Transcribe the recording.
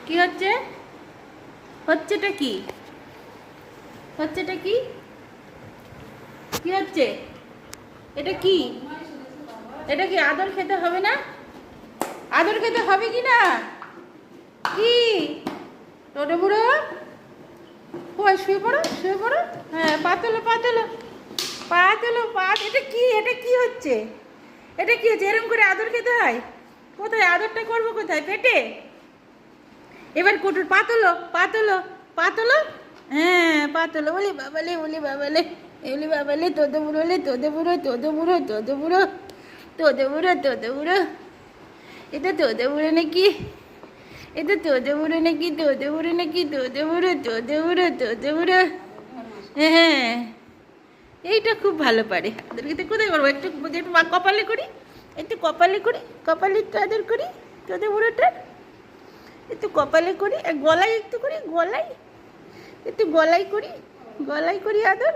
কি হচ্ছে? হচ্ছেটা কি? হচ্ছেটা কি? কি হচ্ছে? এটা কি? এটা কি আদর খেতে হবে না? আদর খেতে হবে কি না? কি টোটো বুড়ো? কই শুয়ে পড়ো, শুয়ে পড়ো। হ্যাঁ, পা তোলো, পা তোলো, পা তোলো, পা। এটা কি? এটা কি হচ্ছে? এটা কি হচ্ছে? এরকম করে আদর খেতে হয়? কোথায় আদরটা করবো? কোথায়? পেটে? এবার কুটুর পা তোলো, পা তোলো, পা তোলো। হ্যাঁ, পা তোলো। বলি বাবালে, বলি বাবালে, বলি বাবালে, তোদে বুড়োলে, তোদে বুড়ো, তোদে বুড়ো, তোদে বুড়ো, তোদে বুড়ো, তোদে বুড়ো। এটা তোদে বুড়ো নাকি? এটা তোদে বুড়ো নাকি? তোদে বুড়ো নাকি? তোদে বুড়ো, তোদে বুড়ো, তোদে বুড়ো। হ্যাঁ, এইটা খুব ভালো পারে। ওদেরকে তো কোথায় করবো? একটু একটু কপালে করি, একটু কপালে করি, কপালে একটু আদর করি তোদের বুড়োটা, একটু কপালে করি, আর গলায় একটু করি, গলায় একটু গলায় করি, গলায় করি আদর।